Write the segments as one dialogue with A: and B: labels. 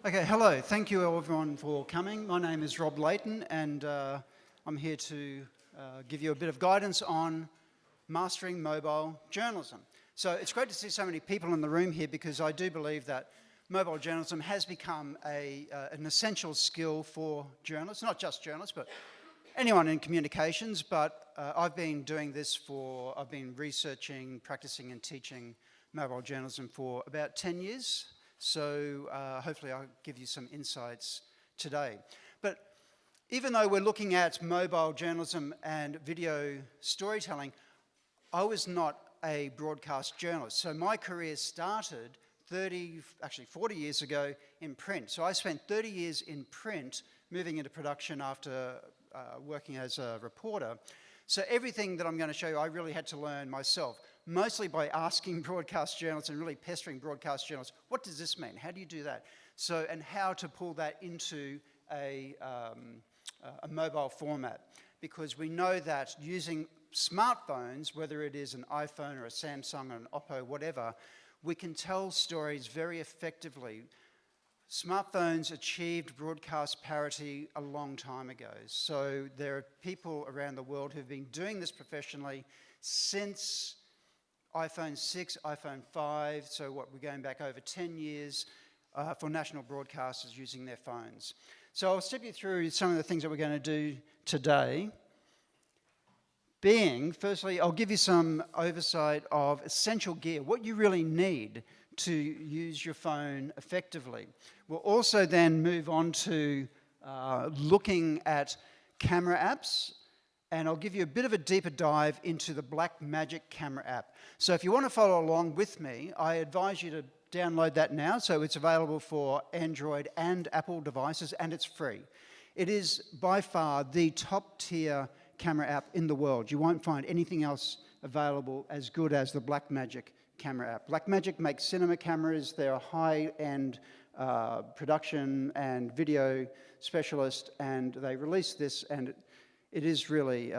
A: Okay, hello. Thank you everyone for coming. My name is Rob Layton, and I'm here to give you a bit of guidance on mastering mobile journalism. So it's great to see so many people in the room here, because I do believe that mobile journalism has become an essential skill for journalists, not just journalists, but anyone in communications. But I've been doing this I've been researching, practicing and teaching mobile journalism for about 10 years. So hopefully I'll give you some insights today. But even though we're looking at mobile journalism and video storytelling, I was not a broadcast journalist. So my career started 40 years ago in print. So I spent 30 years in print, moving into production after working as a reporter. So everything that I'm going to show you, I really had to learn myself, mostly by asking broadcast journalists and really pestering broadcast journalists, what does this mean? How do you do that? So, and how to pull that into a mobile format. Because we know that using smartphones, whether it is an iPhone or a Samsung or an Oppo, whatever, we can tell stories very effectively. Smartphones achieved broadcast parity a long time ago. So there are people around the world who've been doing this professionally since iPhone 6, iPhone 5, so we're going back over 10 years for national broadcasters using their phones. So I'll step you through some of the things that we're going to do today. Firstly, I'll give you some oversight of essential gear, what you really need to use your phone effectively. We'll also then move on to looking at camera apps, and I'll give you a bit of a deeper dive into the Blackmagic Camera App. So if you want to follow along with me, I advise you to download that now. So it's available for Android and Apple devices, and it's free. It is by far the top tier camera app in the world. You won't find anything else available as good as the Blackmagic Camera App. Blackmagic makes cinema cameras. They're a high-end production and video specialist, and they released this, and it is really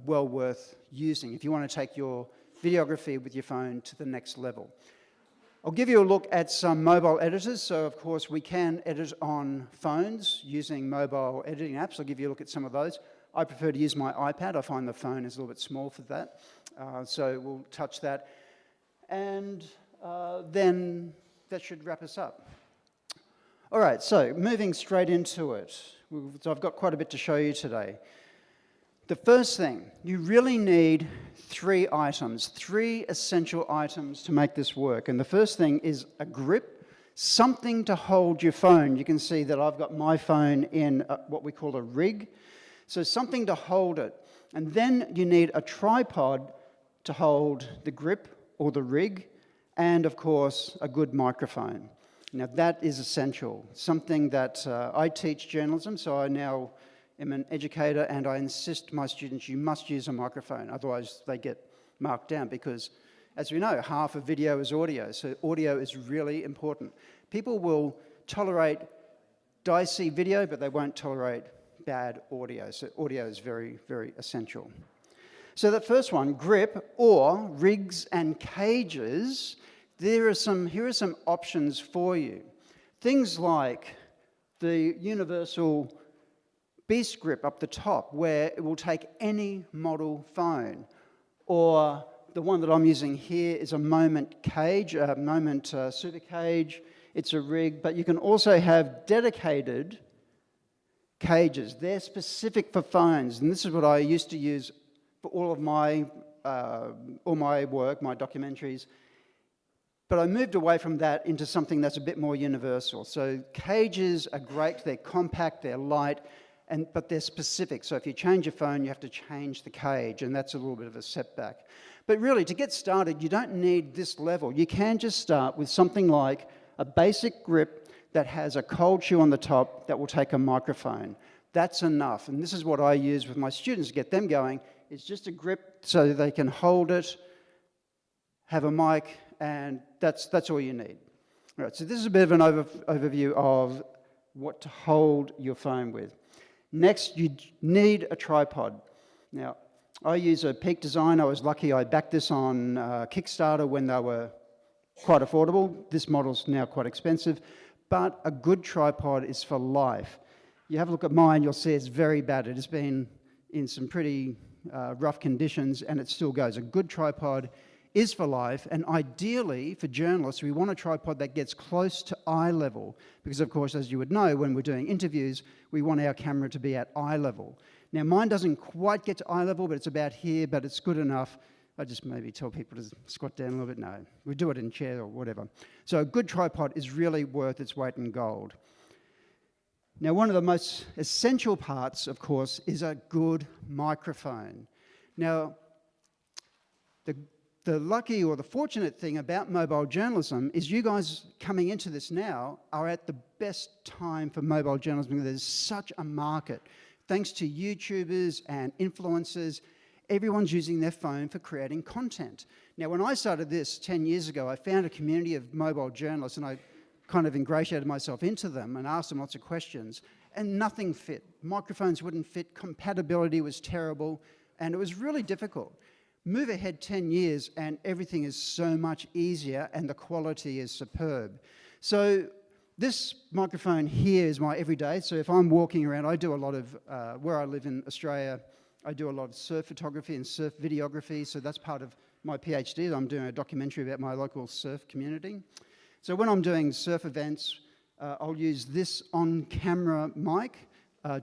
A: well worth using if you want to take your videography with your phone to the next level. I'll give you a look at some mobile editors. So, of course, we can edit on phones using mobile editing apps. I'll give you a look at some of those. I prefer to use my iPad. I find the phone is a little bit small for that. So we'll touch that. And then that should wrap us up. All right, so moving straight into it. So I've got quite a bit to show you today. The first thing, you really need three essential items to make this work. And the first thing is a grip, something to hold your phone. You can see that I've got my phone in what we call a rig. So something to hold it. And then you need a tripod to hold the grip or the rig, and of course a good microphone. Now that is essential. Something that I teach journalism, so I now am an educator, and I insist my students, you must use a microphone, otherwise they get marked down, because as we know, half of video is audio, so audio is really important. People will tolerate dicey video, but they won't tolerate bad audio, so audio is very, very essential. So that first one, grip or rigs and cages, here are some options for you. Things like the universal Beast grip up the top, where it will take any model phone, or the one that I'm using here is a Moment cage, a Moment super cage. It's a rig, but you can also have dedicated cages. They're specific for phones, and this is what I used to use for all my work, my documentaries. But I moved away from that into something that's a bit more universal. So cages are great. They're compact, they're light, but they're specific. So if you change your phone, you have to change the cage, and that's a little bit of a setback. But really, to get started, you don't need this level. You can just start with something like a basic grip that has a cold shoe on the top that will take a microphone. That's enough. And this is what I use with my students to get them going. It's just a grip so they can hold it, have a mic, and that's all you need. All right, so this is a bit of an overview of what to hold your phone with. Next, you need a tripod. Now, I use a Peak Design. I was lucky I backed this on Kickstarter when they were quite affordable. This model's now quite expensive. but a good tripod is for life. You have a look at mine, you'll see it's very bad. It has been in some pretty rough conditions, and it still goes. A good tripod is for life, and ideally, for journalists, we want a tripod that gets close to eye level, because of course, as you would know, when we're doing interviews, we want our camera to be at eye level. Now, mine doesn't quite get to eye level, but it's about here, but it's good enough. I just maybe tell people to squat down a little bit. No, we do it in chair or whatever. So a good tripod is really worth its weight in gold. Now, one of the most essential parts, of course, is a good microphone. Now, the lucky or the fortunate thing about mobile journalism is you guys coming into this now are at the best time for mobile journalism. There's such a market. Thanks to YouTubers and influencers, everyone's using their phone for creating content. Now, when I started this 10 years ago, I found a community of mobile journalists, and I kind of ingratiated myself into them and asked them lots of questions, and nothing fit. Microphones wouldn't fit, compatibility was terrible, and it was really difficult. Move ahead 10 years and everything is so much easier and the quality is superb. So this microphone here is my everyday. So if I'm walking around, I do a lot of, where I live in Australia, I do a lot of surf photography and surf videography. So that's part of my PhD. I'm doing a documentary about my local surf community. So when I'm doing surf events, I'll use this on-camera mic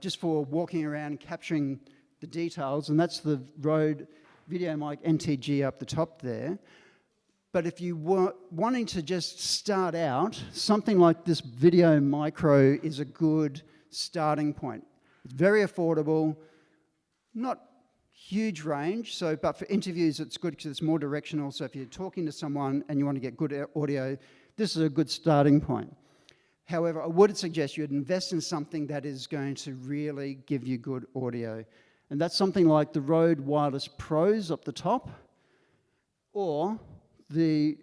A: just for walking around, capturing the details, and that's the Rode Video Mic NTG up the top there. But if you were wanting to just start out, something like this Video Micro is a good starting point. It's very affordable, not huge range, but for interviews it's good because it's more directional. So if you're talking to someone and you want to get good audio, this is a good starting point. However, I would suggest you'd invest in something that is going to really give you good audio. And that's something like the Rode Wireless Pros up the top, or the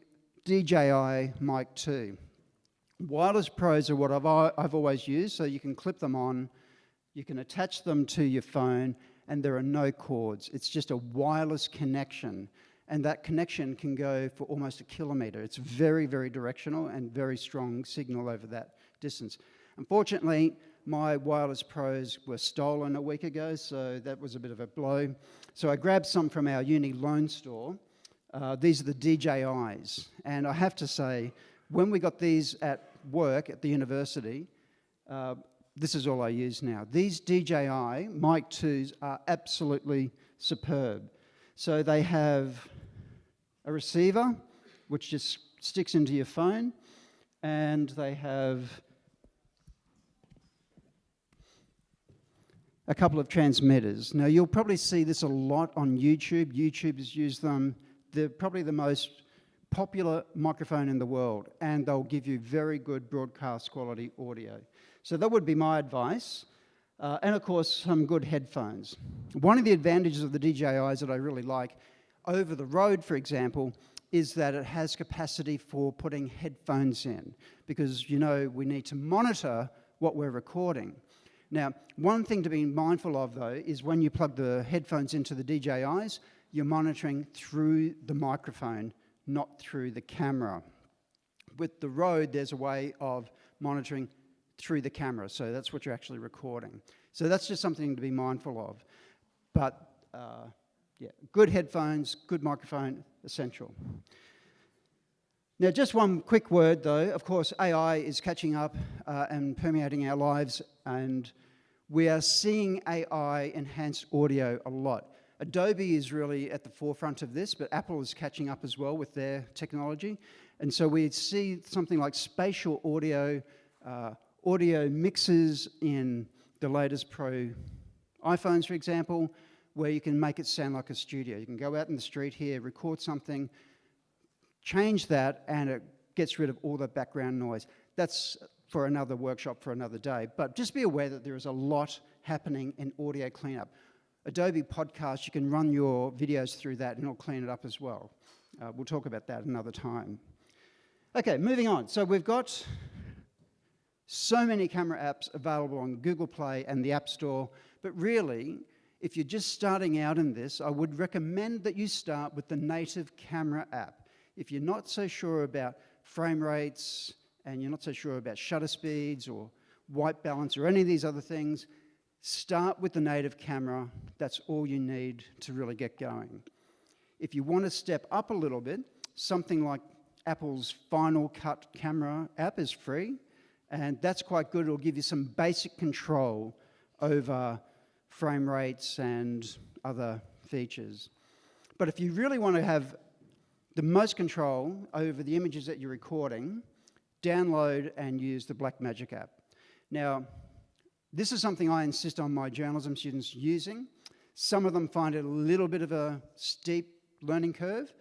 A: DJI Mic 2. Wireless Pros are what I've always used, so you can clip them on, you can attach them to your phone, and there are no cords. It's just a wireless connection, and that connection can go for almost 1 kilometre. It's very, very directional and very strong signal over that distance. Unfortunately, my Wireless Pros were stolen a week ago, so that was a bit of a blow. So I grabbed some from our uni loan store. These are the DJIs. And I have to say, when we got these at work at the university, this is all I use now. These DJI Mic 2s are absolutely superb. So they have a receiver, which just sticks into your phone, and they have a couple of transmitters. Now, you'll probably see this a lot on YouTube. YouTubers use them. They're probably the most popular microphone in the world, and they'll give you very good broadcast quality audio. So that would be my advice. And of course, some good headphones. One of the advantages of the DJIs that I really like, over the road, for example, is that it has capacity for putting headphones in, because, you know, we need to monitor what we're recording. Now, one thing to be mindful of, though, is when you plug the headphones into the DJIs, you're monitoring through the microphone, not through the camera. With the Rode, there's a way of monitoring through the camera, so that's what you're actually recording. So that's just something to be mindful of. But, yeah, good headphones, good microphone, essential. Now, just one quick word, though. Of course, AI is catching up and permeating our lives, and we are seeing AI-enhanced audio a lot. Adobe is really at the forefront of this, but Apple is catching up as well with their technology. And so we see something like spatial audio, audio mixes in the latest Pro iPhones, for example, where you can make it sound like a studio. You can go out in the street here, record something, change that, and it gets rid of all the background noise. That's for another workshop for another day. But just be aware that there is a lot happening in audio cleanup. Adobe Podcast, you can run your videos through that and it'll clean it up as well. We'll talk about that another time. Okay, moving on. So we've got so many camera apps available on Google Play and the App Store, but really, if you're just starting out in this, I would recommend that you start with the native camera app. If you're not so sure about frame rates and you're not so sure about shutter speeds or white balance or any of these other things, start with the native camera. That's all you need to really get going. If you want to step up a little bit, something like Apple's Final Cut Camera app is free, and that's quite good. It'll give you some basic control over frame rates and other features. But if you really want to have the most control over the images that you're recording, download and use the Blackmagic app. Now, this is something I insist on my journalism students using. Some of them find it a little bit of a steep learning curve.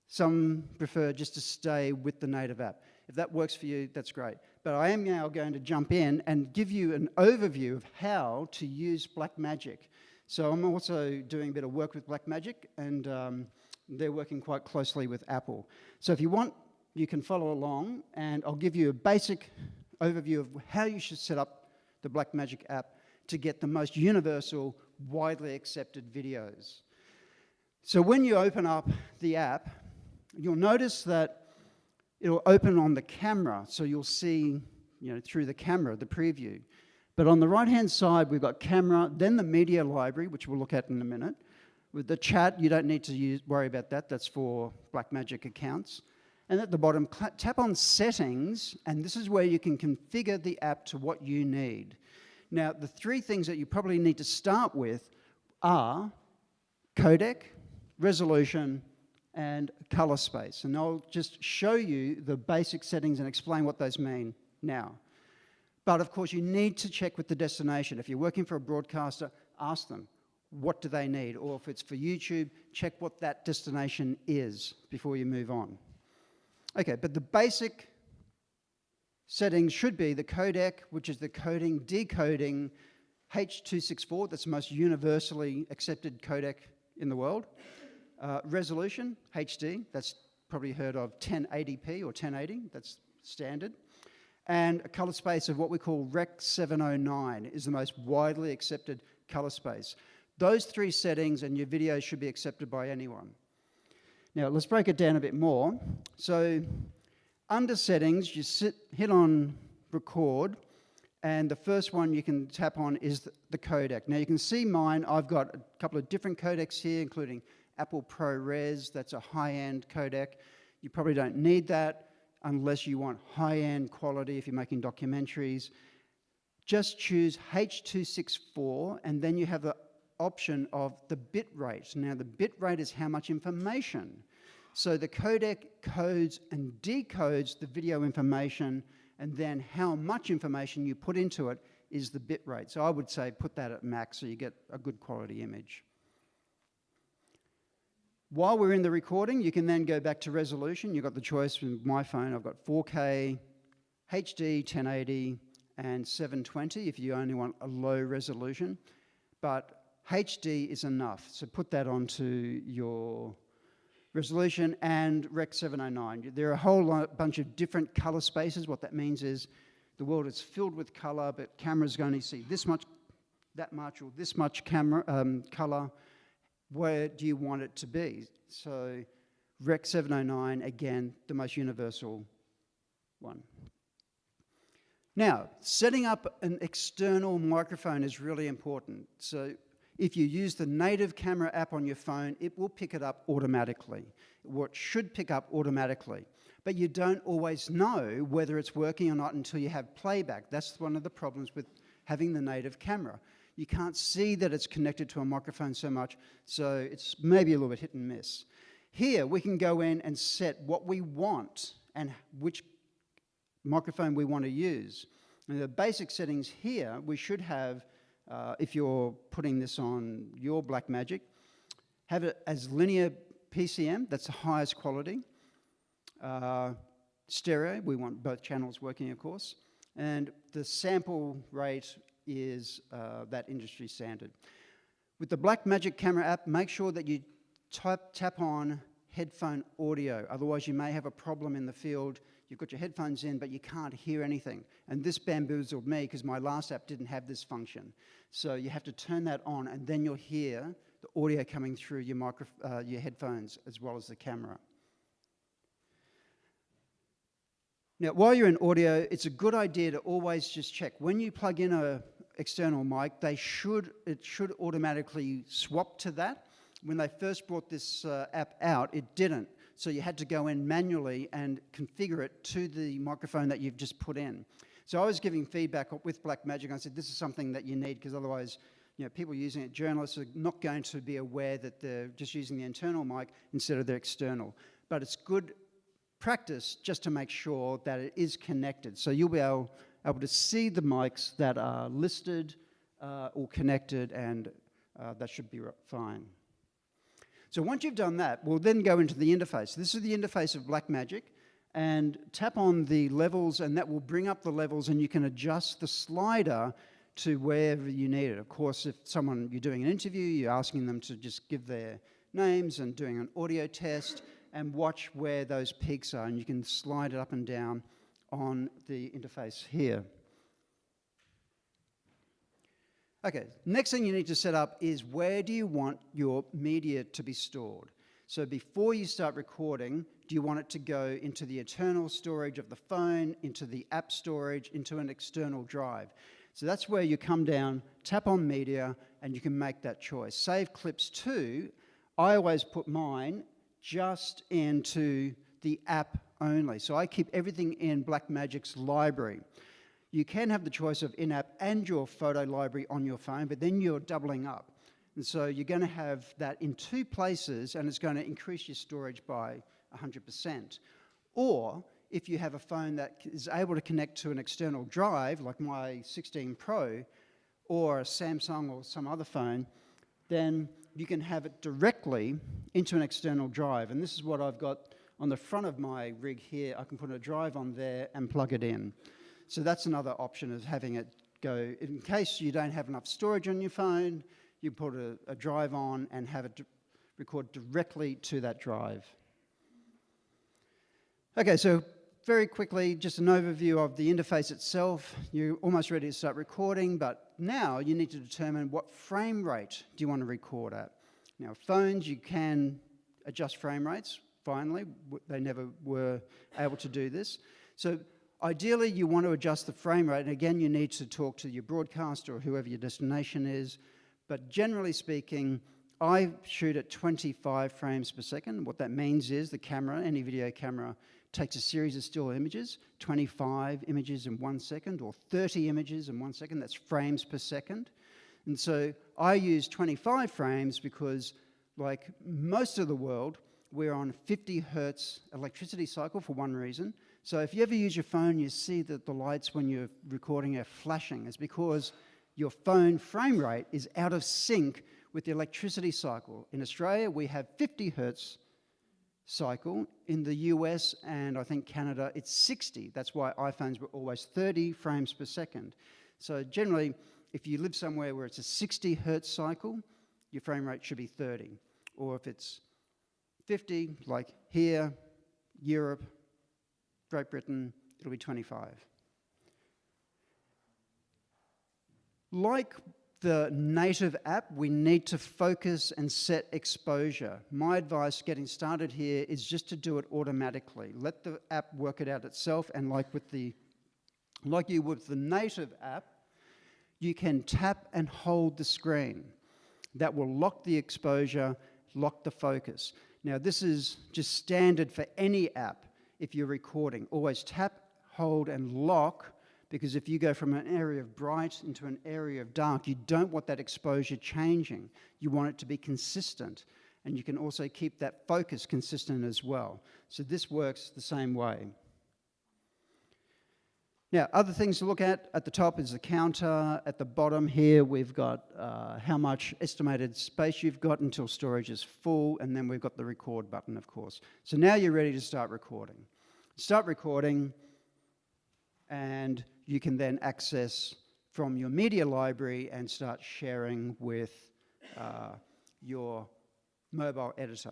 A: Some prefer just to stay with the native app. If that works for you, that's great. But I am now going to jump in and give you an overview of how to use Blackmagic. So I'm also doing a bit of work with Blackmagic, and they're working quite closely with Apple. So if you want, you can follow along, and I'll give you a basic overview of how you should set up the Blackmagic app to get the most universal, widely accepted videos. So when you open up the app, you'll notice that it'll open on the camera, so you'll see, through the camera, the preview. But on the right-hand side, we've got camera, then the media library, which we'll look at in a minute. With the chat, you don't need to worry about that. That's for Blackmagic accounts. And at the bottom, tap on Settings, and this is where you can configure the app to what you need. Now, the three things that you probably need to start with are codec, resolution, and color space. And I'll just show you the basic settings and explain what those mean now. But of course, you need to check with the destination. If you're working for a broadcaster, ask them, what do they need? Or if it's for YouTube, check what that destination is before you move on. Okay, but the basic settings should be the codec, which is the coding, decoding, H.264, that's the most universally accepted codec in the world. Resolution, HD, that's probably heard of 1080p or 1080, that's standard. And a color space of what we call Rec. 709 is the most widely accepted color space. Those three settings and your video should be accepted by anyone. Now let's break it down a bit more. So under settings, you hit on record, and the first one you can tap on is the codec. Now you can see mine, I've got a couple of different codecs here, including Apple ProRes, that's a high-end codec. You probably don't need that unless you want high-end quality if you're making documentaries. Just choose H.264, and then you have the option of the bit rate. Now the bit rate is how much information. So the codec codes and decodes the video information, and then how much information you put into it is the bit rate. So I would say put that at max so you get a good quality image. While we're in the recording, you can then go back to resolution. You've got the choice with my phone. I've got 4K, HD, 1080, and 720 if you only want a low resolution. But HD is enough, so put that onto your resolution, and Rec. 709. There are a whole bunch of different color spaces. What that means is the world is filled with color, but cameras can only see this much, that much, or this much color. Where do you want it to be? So Rec. 709, again, the most universal one. Now, setting up an external microphone is really important. So if you use the native camera app on your phone, it will pick it up automatically. What should pick up automatically. But you don't always know whether it's working or not until you have playback. That's one of the problems with having the native camera. You can't see that it's connected to a microphone so much, so it's maybe a little bit hit and miss. Here, we can go in and set what we want and which microphone we want to use. And the basic settings here, we should have, if you're putting this on your Blackmagic, have it as linear PCM, that's the highest quality. Stereo, we want both channels working, of course. And the sample rate is that industry standard. With the Blackmagic Camera app, make sure that you tap on headphone audio, otherwise you may have a problem in the field. You've got your headphones in, but you can't hear anything. And this bamboozled me because my last app didn't have this function. So you have to turn that on, and then you'll hear the audio coming through your headphones as well as the camera. Now, while you're in audio, it's a good idea to always just check. When you plug in an external mic, it should automatically swap to that. When they first brought this app out, it didn't. So you had to go in manually and configure it to the microphone that you've just put in. So I was giving feedback with Blackmagic. I said, this is something that you need, because otherwise, people using it, journalists, are not going to be aware that they're just using the internal mic instead of their external. But it's good practice just to make sure that it is connected. So you'll be able to see the mics that are listed or connected, and that should be fine. So once you've done that, we'll then go into the interface. This is the interface of Blackmagic, and tap on the levels, and that will bring up the levels, and you can adjust the slider to wherever you need it. Of course, if you're doing an interview, you're asking them to just give their names and doing an audio test, and watch where those peaks are, and you can slide it up and down on the interface here. Okay, next thing you need to set up is where do you want your media to be stored? So before you start recording, do you want it to go into the internal storage of the phone, into the app storage, into an external drive? So that's where you come down, tap on media, and you can make that choice. Save clips to, I always put mine just into the app only. So I keep everything in Blackmagic's library. You can have the choice of in-app and your photo library on your phone, but then you're doubling up. And so you're going to have that in two places, and it's going to increase your storage by 100%. Or if you have a phone that is able to connect to an external drive, like my 16 Pro, or a Samsung or some other phone, then you can have it directly into an external drive. And this is what I've got on the front of my rig here. I can put a drive on there and plug it in. So that's another option, of having it go, in case you don't have enough storage on your phone, you put a drive on and have it record directly to that drive. Okay, so very quickly, just an overview of the interface itself. You're almost ready to start recording, but now you need to determine what frame rate do you want to record at. Now, phones, you can adjust frame rates, finally. They never were able to do this. So ideally, you want to adjust the frame rate, and again, you need to talk to your broadcaster or whoever your destination is. But generally speaking, I shoot at 25 frames per second. What that means is the camera, any video camera, takes a series of still images, 25 images in 1 second, or 30 images in 1 second. That's frames per second. And so I use 25 frames because, like most of the world, we're on 50 hertz electricity cycle for one reason. So if you ever use your phone, you see that the lights when you're recording are flashing. It's because your phone frame rate is out of sync with the electricity cycle. In Australia, we have 50 hertz cycle. In the US and I think Canada, it's 60. That's why iPhones were always 30 frames per second. So generally, if you live somewhere where it's a 60 hertz cycle, your frame rate should be 30. Or if it's 50, like here, Europe, Great Britain, it'll be 25. Like the native app, we need to focus and set exposure. My advice getting started here is just to do it automatically. Let the app work it out itself, and like you with the native app, you can tap and hold the screen. That will lock the exposure, lock the focus. Now, this is just standard for any app. If you're recording, always tap, hold, and lock, because if you go from an area of bright into an area of dark, you don't want that exposure changing. You want it to be consistent, and you can also keep that focus consistent as well. So this works the same way. Now, other things to look at the top is the counter. At the bottom here, we've got how much estimated space you've got until storage is full, and then we've got the record button, of course. So now you're ready to start recording. Start recording, and you can then access from your media library and start sharing with your mobile editor.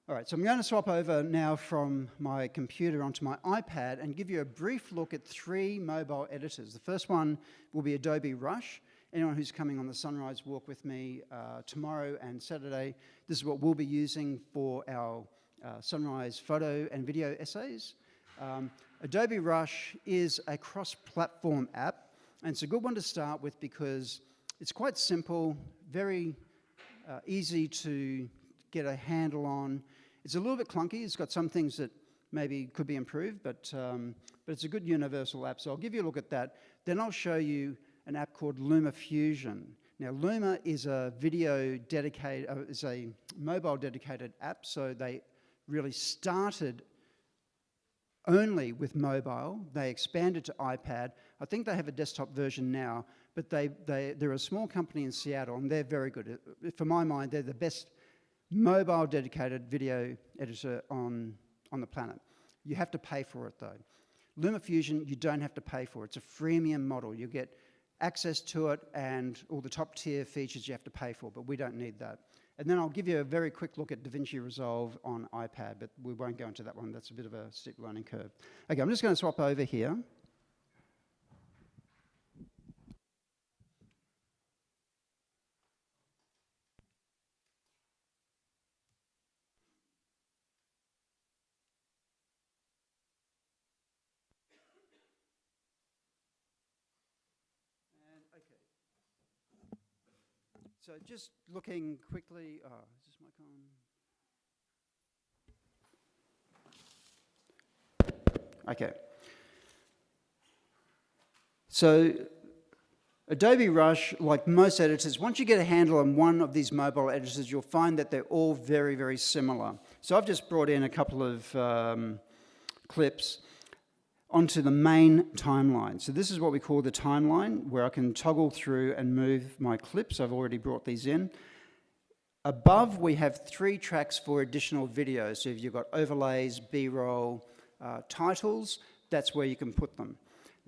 A: All right, so I'm going to swap over now from my computer onto my iPad and give you a brief look at 3 mobile editors. The first one will be Adobe Rush. Anyone who's coming on the Sunrise Walk with me tomorrow and Saturday, this is what we'll be using for our sunrise photo and video essays. Adobe Rush is a cross-platform app, and it's a good one to start with because it's quite simple, very easy to get a handle on. It's a little bit clunky. It's got some things that maybe could be improved, but it's a good universal app. So I'll give you a look at that. Then I'll show you an app called Luma Fusion. Now, Luma is a is a mobile dedicated app. So they really started only with mobile. They expanded to iPad. I think they have a desktop version now, but they're a small company in Seattle, and they're very good. For my mind, they're the best mobile dedicated video editor on the planet. You have to pay for it though. Luma Fusion, you don't have to pay for. It's a freemium model. You get access to it and all the top tier features you have to pay for, but we don't need that. And then I'll give you a very quick look at DaVinci Resolve on iPad, but we won't go into that one. That's a bit of a steep learning curve. Okay, I'm just going to swap over here. So just looking quickly, is this mic on? Okay. So Adobe Rush, like most editors, once you get a handle on one of these mobile editors, you'll find that they're all very, very similar. So I've just brought in a couple of clips onto the main timeline. So this is what we call the timeline, where I can toggle through and move my clips. I've already brought these in. Above, we have 3 tracks for additional videos. So if you've got overlays, B-roll, titles, that's where you can put them.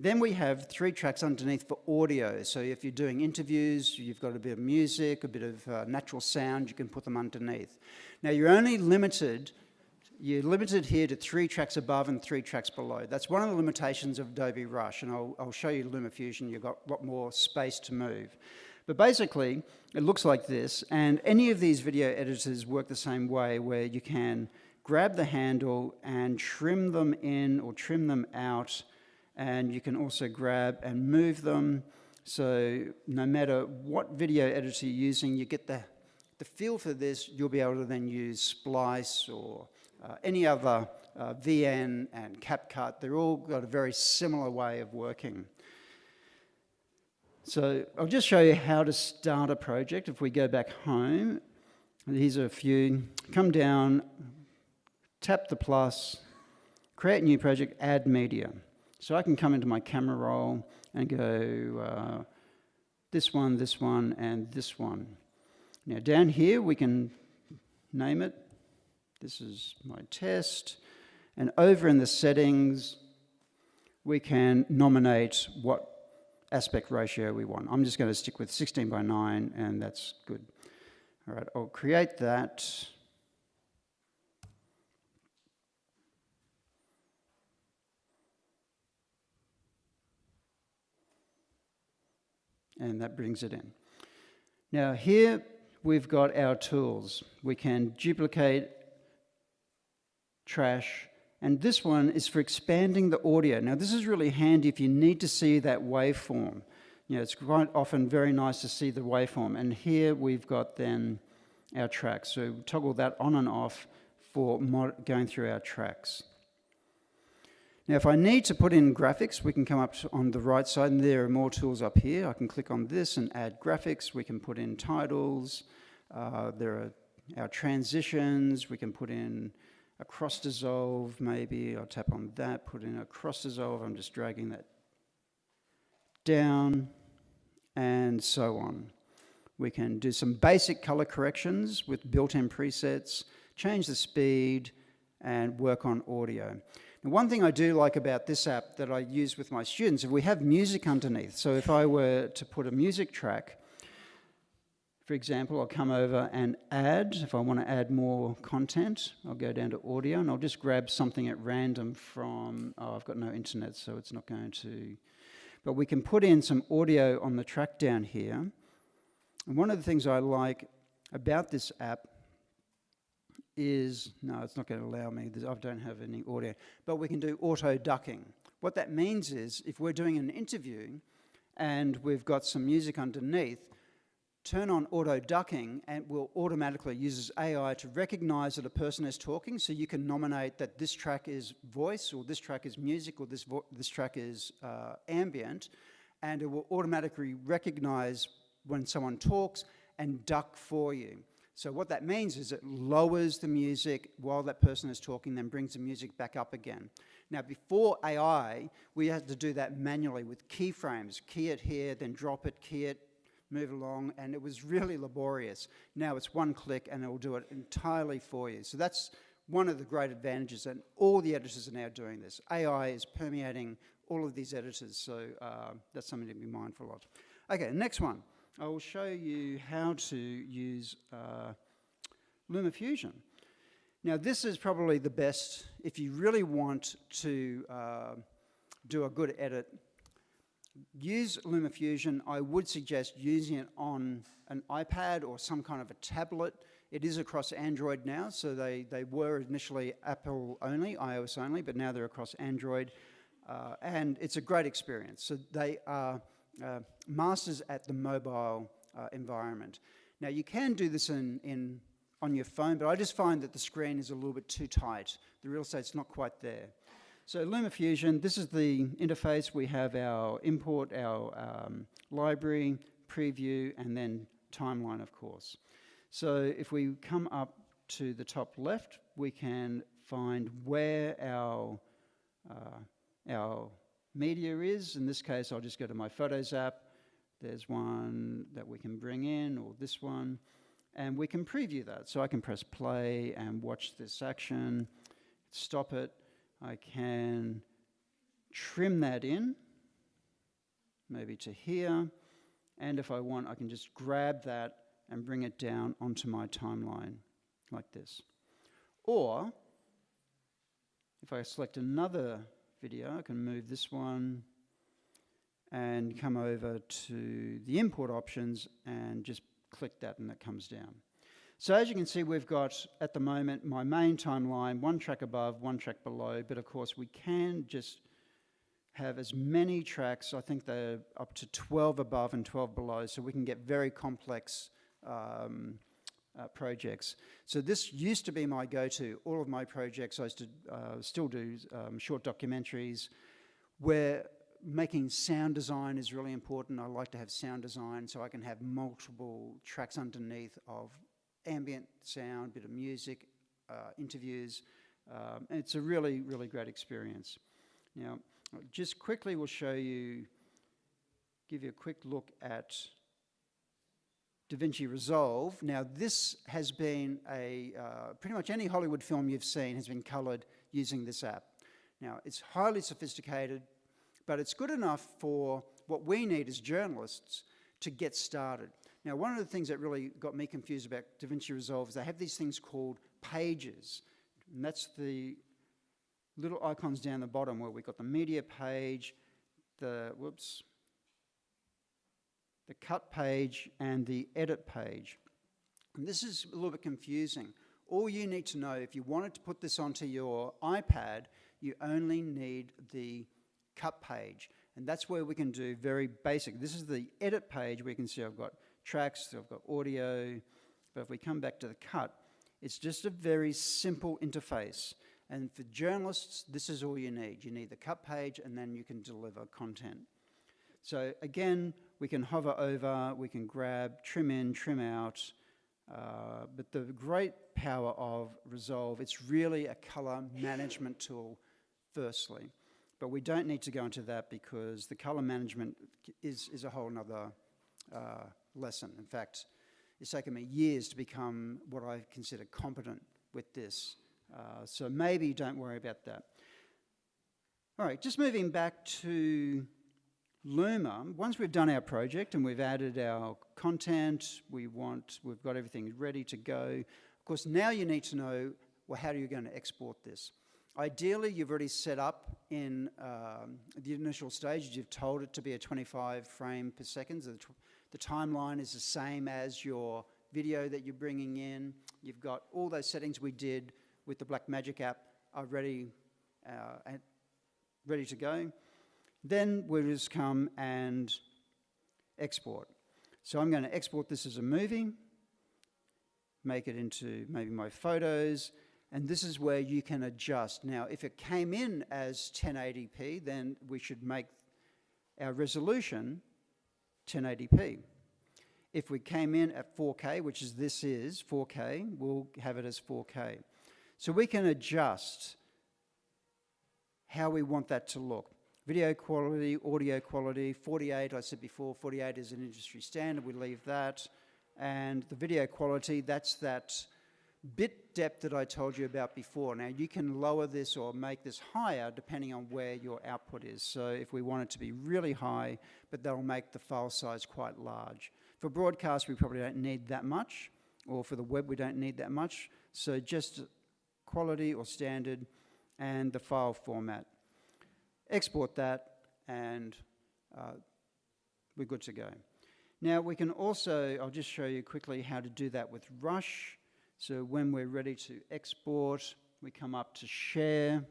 A: Then we have 3 tracks underneath for audio. So if you're doing interviews, you've got a bit of music, a bit of natural sound, you can put them underneath. Now you're limited here to 3 tracks above and 3 tracks below. That's one of the limitations of Adobe Rush, and I'll show you Luma Fusion. You've got a lot more space to move. But basically, it looks like this, and any of these video editors work the same way, where you can grab the handle and trim them in or trim them out, and you can also grab and move them. So no matter what video editor you're using, you get the feel for this. You'll be able to then use Splice or any other VN and CapCut. They're all got a very similar way of working. So I'll just show you how to start a project. If we go back home, these are a few. Come down, tap the plus, create new project, add media. So I can come into my camera roll and go this one, and this one. Now down here we can name it. This is my test. And over in the settings, we can nominate what aspect ratio we want. I'm just going to stick with 16:9, and that's good. All right, I'll create that. And that brings it in. Now here we've got our tools. We can duplicate, trash, and this one is for expanding the audio. Now this is really handy if you need to see that waveform. You know, it's quite often very nice to see the waveform, and here we've got then our tracks. So toggle that on and off for going through our tracks. Now if I need to put in graphics, we can come up on the right side, and there are more tools up here. I can click on this and add graphics. We can put in titles. There are our transitions. We can put in a cross dissolve, maybe. I'll tap on that, put in a cross dissolve. I'm just dragging that down, and so on. We can do some basic color corrections with built-in presets, change the speed, and work on audio. Now, one thing I do like about this app that I use with my students, if we have music underneath, so if I were to put a music track, for example, I'll come over and add. If I want to add more content, I'll go down to audio, and I'll just grab something at random from, I've got no internet, so it's not going to, but we can put in some audio on the track down here. And one of the things I like about this app is, no, it's not going to allow me, I don't have any audio, but we can do auto ducking. What that means is if we're doing an interview and we've got some music underneath, turn on auto ducking and will automatically uses AI to recognize that a person is talking, so you can nominate that this track is voice, or this track is music, or this track is ambient, and it will automatically recognize when someone talks and duck for you. So what that means is it lowers the music while that person is talking, then brings the music back up again. Now, before AI, we had to do that manually with keyframes. Key it here, then drop it, key it, move along, and it was really laborious. Now it's one click and it will do it entirely for you. So that's one of the great advantages, and all the editors are now doing this. AI is permeating all of these editors, so that's something to be mindful of. Okay, next one. I will show you how to use Luma Fusion. Now this is probably the best if you really want to do a good edit. Use Luma Fusion. I would suggest using it on an iPad or some kind of a tablet. It is across Android now, so they were initially Apple only, iOS only, but now they're across Android, and it's a great experience. So they are masters at the mobile environment. Now you can do this on your phone, but I just find that the screen is a little bit too tight. The real estate's not quite there. So Luma Fusion, this is the interface. We have our import, our library, preview, and then timeline, of course. So if we come up to the top left, we can find where our media is. In this case, I'll just go to my Photos app. There's one that we can bring in, or this one, and we can preview that. So I can press play and watch this action, stop it. I can trim that in, maybe to here, and if I want, I can just grab that and bring it down onto my timeline like this. Or, if I select another video, I can move this one and come over to the import options and just click that and that comes down. So as you can see, we've got, at the moment, my main timeline, one track above, one track below, but of course we can just have as many tracks, I think they're up to 12 above and 12 below, so we can get very complex projects. So this used to be my go-to. All of my projects, I used to still do short documentaries, where making sound design is really important. I like to have sound design so I can have multiple tracks underneath of ambient sound, bit of music, interviews. And it's a really, really great experience. Now, just quickly we'll show you, give you a quick look at DaVinci Resolve. Now, this has been pretty much any Hollywood film you've seen has been colored using this app. Now, it's highly sophisticated, but it's good enough for what we need as journalists to get started. Now, one of the things that really got me confused about DaVinci Resolve is they have these things called pages, and that's the little icons down the bottom where we've got the media page, the cut page, and the edit page. And this is a little bit confusing. All you need to know, if you wanted to put this onto your iPad, you only need the cut page. And that's where we can do very basic. This is the edit page where you can see I've got tracks, I've got audio, but if we come back to the cut, it's just a very simple interface. And for journalists, this is all you need. You need the cut page, and then you can deliver content. So again, we can hover over, we can grab, trim in, trim out, but the great power of Resolve, it's really a color management tool, firstly. But we don't need to go into that because the color management is a whole nother lesson. In fact, it's taken me years to become what I consider competent with this. So maybe don't worry about that. All right, just moving back to Luma. Once we've done our project and we've added our content, we've got everything ready to go. Of course, now you need to know, well, how are you going to export this? Ideally, you've already set up in the initial stages, you've told it to be a 25 frame per second. So the timeline is the same as your video that you're bringing in. You've got all those settings we did with the Blackmagic app are ready to go. Then we'll just come and export. So I'm going to export this as a movie, make it into maybe my photos, and this is where you can adjust. Now, if it came in as 1080p, then we should make our resolution 1080p. If we came in at 4K, which is this is 4K, we'll have it as 4K. So we can adjust how we want that to look. Video quality, audio quality, 48, I said before, 48 is an industry standard, we leave that. And the video quality, that's that bit depth that I told you about before. Now you can lower this or make this higher depending on where your output is. So if we want it to be really high, but that'll make the file size quite large. For broadcast, we probably don't need that much, or for the web, we don't need that much. So just quality or standard and the file format. Export that, and we're good to go. Now we can also, I'll just show you quickly how to do that with Rush. So when we're ready to export, we come up to Share.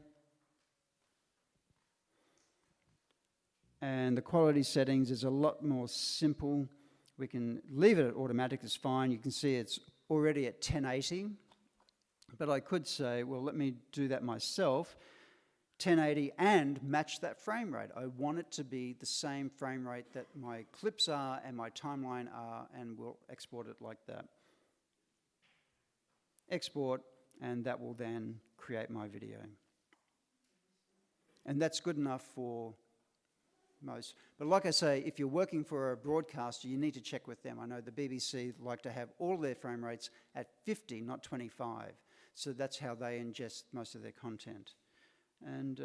A: And the quality settings is a lot more simple. We can leave it at automatic, it's fine. You can see it's already at 1080. But I could say, well, let me do that myself. 1080 and match that frame rate. I want it to be the same frame rate that my clips are and my timeline are, and we'll export it like that. Export, and that will then create my video. And that's good enough for most. But like I say, if you're working for a broadcaster, you need to check with them. I know the BBC like to have all their frame rates at 50, not 25. So that's how they ingest most of their content. And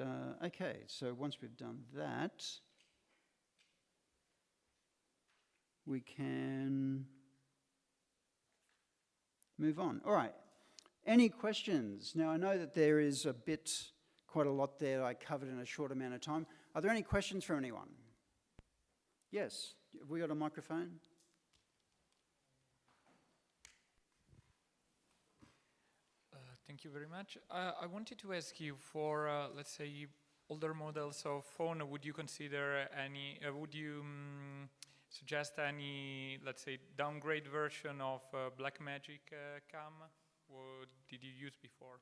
A: okay, so once we've done that, we can move on. All right, any questions? Now I know that there is quite a lot there I covered in a short amount of time. Are there any questions from anyone? Yes, have we got a microphone?
B: Thank you very much. I wanted to ask you for, let's say, older models of phone, would you consider any, would you suggest any, let's say, downgrade version of Blackmagic Cam? What did you use before?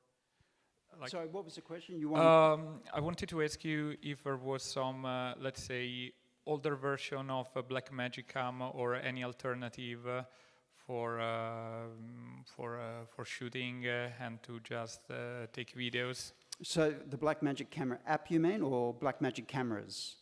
B: Like,
A: sorry, what was the question? You want?
B: I wanted to ask you if there was some, let's say, older version of Blackmagic Cam or any alternative for shooting and to just take videos.
A: So the Blackmagic Camera App, you mean, or Blackmagic Cameras?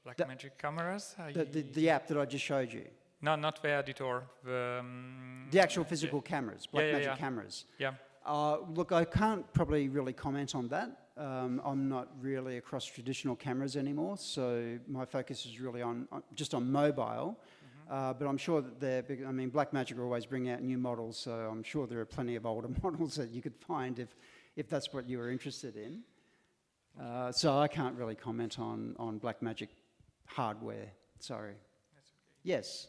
B: Blackmagic Cameras?
A: The app that I just showed you.
B: No, not the editor.
A: The actual physical cameras, Blackmagic cameras.
B: Yeah.
A: Look, I can't probably really comment on that. I'm not really across traditional cameras anymore, so my focus is really on just on mobile. But I'm sure that Blackmagic will always bring out new models, so I'm sure there are plenty of older models that you could find if that's what you were interested in. So I can't really comment on Blackmagic hardware, sorry.
B: That's okay.
A: Yes?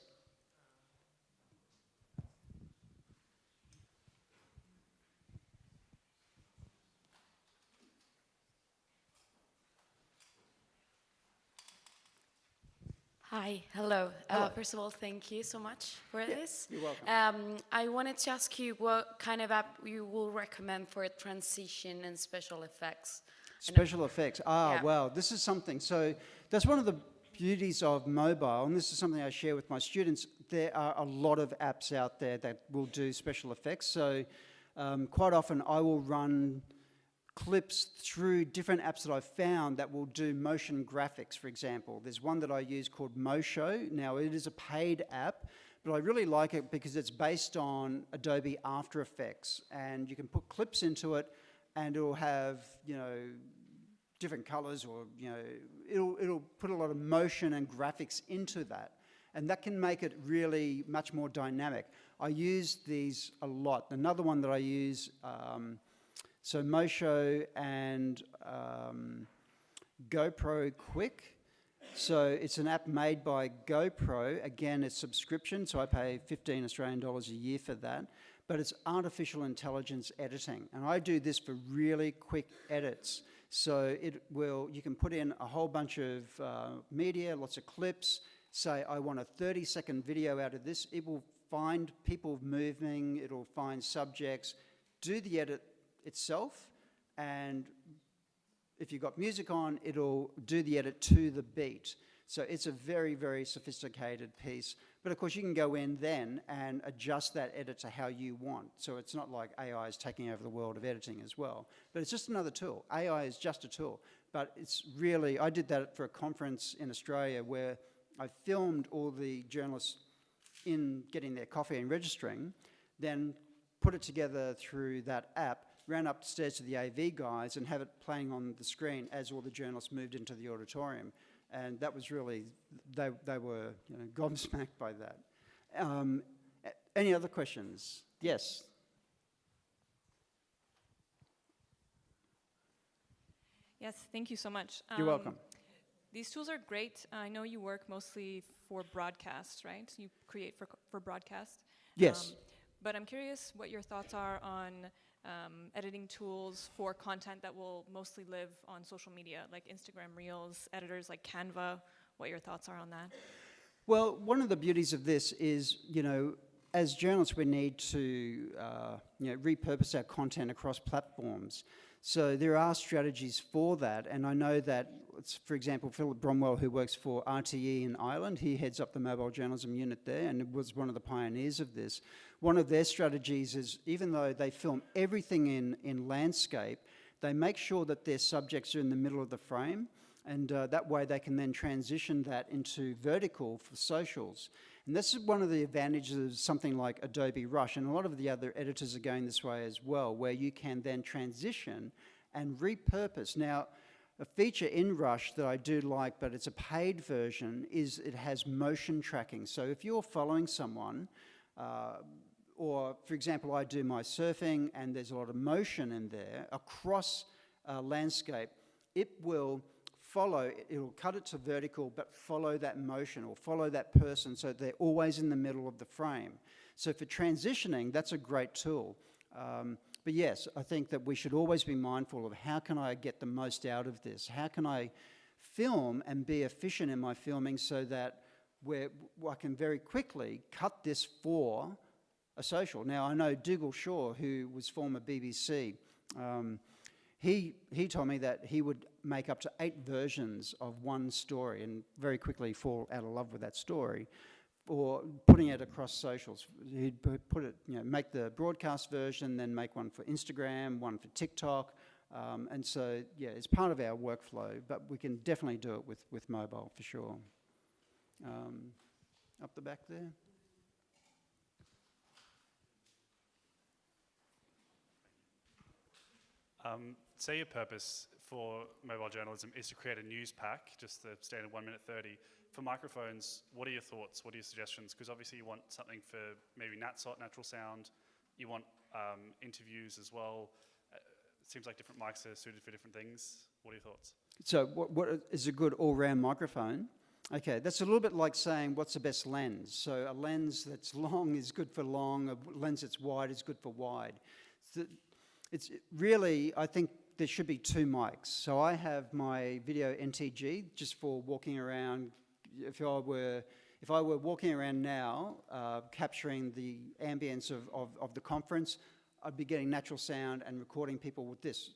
C: Hi, hello.
A: Hello.
C: First of all, thank you so much for this.
A: You're welcome.
C: I wanted to ask you what kind of app you will recommend for transition and special effects.
A: Special effects.
C: Yeah.
A: Wow, this is something. So that's one of the beauties of mobile, and this is something I share with my students. There are a lot of apps out there that will do special effects. So quite often I will run clips through different apps that I've found that will do motion graphics, for example. There's one that I use called Mosho. Now, it is a paid app, but I really like it because it's based on Adobe After Effects, and you can put clips into it, and it'll have, different colors, or, it'll put a lot of motion and graphics into that. And that can make it really much more dynamic. I use these a lot. Another one that I use, so Mosho and GoPro Quick, So it's an app made by GoPro. Again, it's subscription, so I pay 15 Australian dollars a year for that. But it's artificial intelligence editing. And I do this for really quick edits. So you can put in a whole bunch of media, lots of clips, say I want a 30-second video out of this. It will find people moving, it'll find subjects, do the edit itself, and if you've got music on, it'll do the edit to the beat. So it's a very, very sophisticated piece. But of course, you can go in then and adjust that edit to how you want. So it's not like AI is taking over the world of editing as well. But it's just another tool. AI is just a tool. But it's really, I did that for a conference in Australia where I filmed all the journalists in getting their coffee and registering, then put it together through that app, ran upstairs to the AV guys and have it playing on the screen as all the journalists moved into the auditorium. And that was really, they were gobsmacked by that. Any other questions? Yes.
D: Yes, thank you so much.
A: You're welcome.
D: These tools are great. I know you work mostly for broadcast, right? You create for broadcast.
A: Yes.
D: But I'm curious what your thoughts are on editing tools for content that will mostly live on social media, like Instagram Reels, editors like Canva, what your thoughts are on that.
A: Well, one of the beauties of this is, as journalists, we need to repurpose our content across platforms. So there are strategies for that, and I know that, for example, Philip Bromwell, who works for RTE in Ireland, he heads up the mobile journalism unit there and was one of the pioneers of this. One of their strategies is, even though they film everything in landscape, they make sure that their subjects are in the middle of the frame, and that way they can then transition that into vertical for socials. And this is one of the advantages of something like Adobe Rush, and a lot of the other editors are going this way as well, where you can then transition and repurpose. Now, a feature in Rush that I do like, but it's a paid version, is it has motion tracking. So if you're following someone, or for example, I do my surfing and there's a lot of motion in there across landscape, it will it'll cut it to vertical, but follow that motion or follow that person so they're always in the middle of the frame. So for transitioning, that's a great tool. But yes, I think that we should always be mindful of how can I get the most out of this? How can I film and be efficient in my filming so that I can very quickly cut this for a social. Now, I know Dougal Shaw, who was former BBC, he told me that he would make up to 8 versions of one story and very quickly fall out of love with that story, or putting it across socials. He'd put it, make the broadcast version, then make one for Instagram, one for TikTok, and so yeah, it's part of our workflow. But we can definitely do it with mobile for sure. Up the back there.
E: Say your purpose for mobile journalism is to create a news pack, just the standard 1 minute 30. For microphones, what are your thoughts? What are your suggestions? Because obviously you want something for maybe NatSot, natural sound. You want interviews as well. It seems like different mics are suited for different things. What are your thoughts?
A: So what is a good all-round microphone? Okay, that's a little bit like saying what's the best lens. So a lens that's long is good for long. A lens that's wide is good for wide. It's really, I think there should be 2 mics. So I have my video NTG just for walking around. If I were walking around now, capturing the ambience of the conference, I'd be getting natural sound and recording people with this.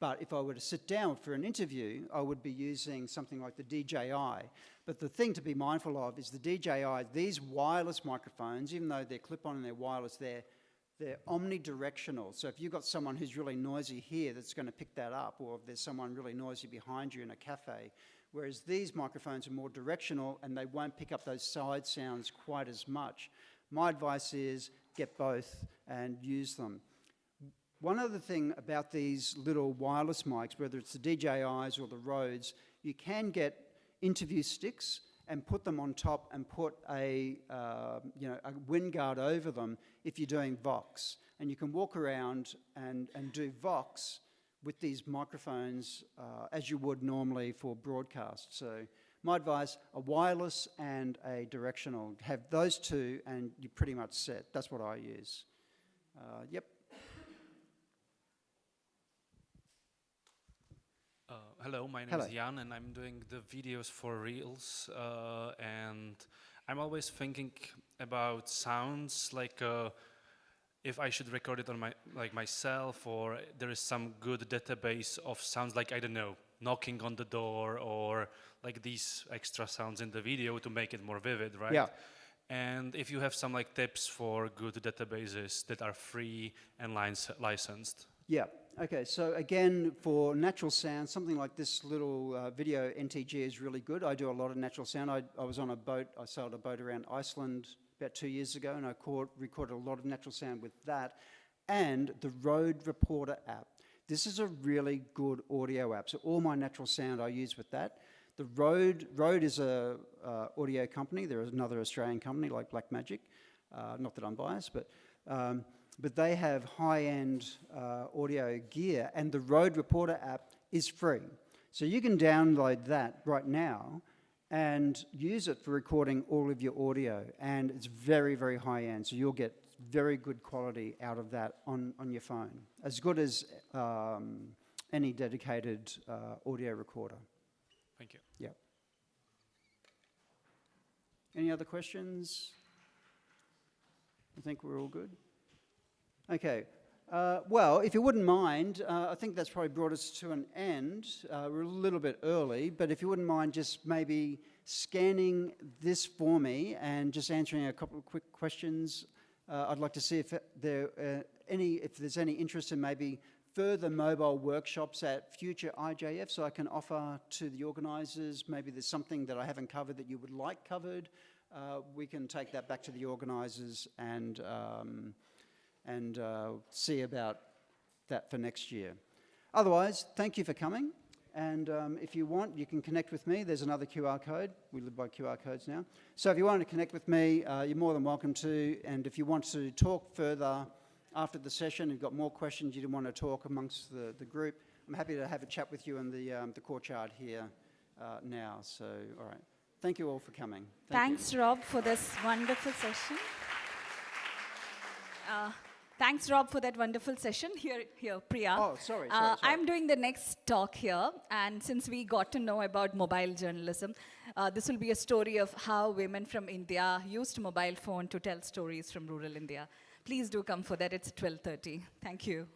A: But if I were to sit down for an interview, I would be using something like the DJI. But the thing to be mindful of is the DJI, these wireless microphones, even though they're clip-on and they're wireless, they're omnidirectional. So if you've got someone who's really noisy here that's going to pick that up, or if there's someone really noisy behind you in a cafe, whereas these microphones are more directional and they won't pick up those side sounds quite as much. My advice is get both and use them. One other thing about these little wireless mics, whether it's the DJIs or the Rodes, you can get interview sticks and put them on top and put a wind guard over them if you're doing Vox. And you can walk around and do Vox with these microphones as you would normally for broadcast. So my advice, a wireless and a directional. Have those two and you're pretty much set. That's what I use. Yep.
F: Hello, my name is Jan, and I'm doing the videos for Reels, and I'm always thinking about sounds, like if I should record it on myself, or there is some good database of sounds, like, I don't know, knocking on the door, or like these extra sounds in the video to make it more vivid, right?
A: Yeah.
F: And if you have some like tips for good databases that are free and licensed.
A: Yeah. Okay, so again, for natural sound, something like this little video NTG is really good. I do a lot of natural sound. I was on a boat, I sailed a boat around Iceland about 2 years ago, and I recorded a lot of natural sound with that. And the Road Reporter app. This is a really good audio app. So all my natural sound I use with that. The Rode is a audio company. There is another Australian company like Blackmagic. Not that I'm biased, but they have high-end audio gear, and the Road Reporter app is free. So you can download that right now and use it for recording all of your audio, and it's very, very high-end, so you'll get very good quality out of that on your phone, as good as any dedicated audio recorder.
F: Thank you.
A: Yeah. Any other questions? I think we're all good. Okay. Well, if you wouldn't mind, I think that's probably brought us to an end. We're a little bit early, but if you wouldn't mind just maybe scanning this for me and just answering a couple of quick questions. I'd like to see if there's any interest in maybe further mobile workshops at future IJF, so I can offer to the organisers. Maybe there's something that I haven't covered that you would like covered. We can take that back to the organisers and see about that for next year. Otherwise, thank you for coming. And if you want, you can connect with me. There's another QR code. We live by QR codes now. So if you want to connect with me, you're more than welcome to. And if you want to talk further after the session, you've got more questions, you didn't want to talk amongst the group, I'm happy to have a chat with you in the courtyard here now. So, all right. Thank you all for coming.
G: Thanks, Rob, for this wonderful session. Thanks, Rob, for that wonderful session. Here, Priya.
A: Oh, sorry.
G: I'm doing the next talk here, and since we got to know about mobile journalism, this will be a story of how women from India used mobile phone to tell stories from rural India. Please do come for that. It's 12:30. Thank you.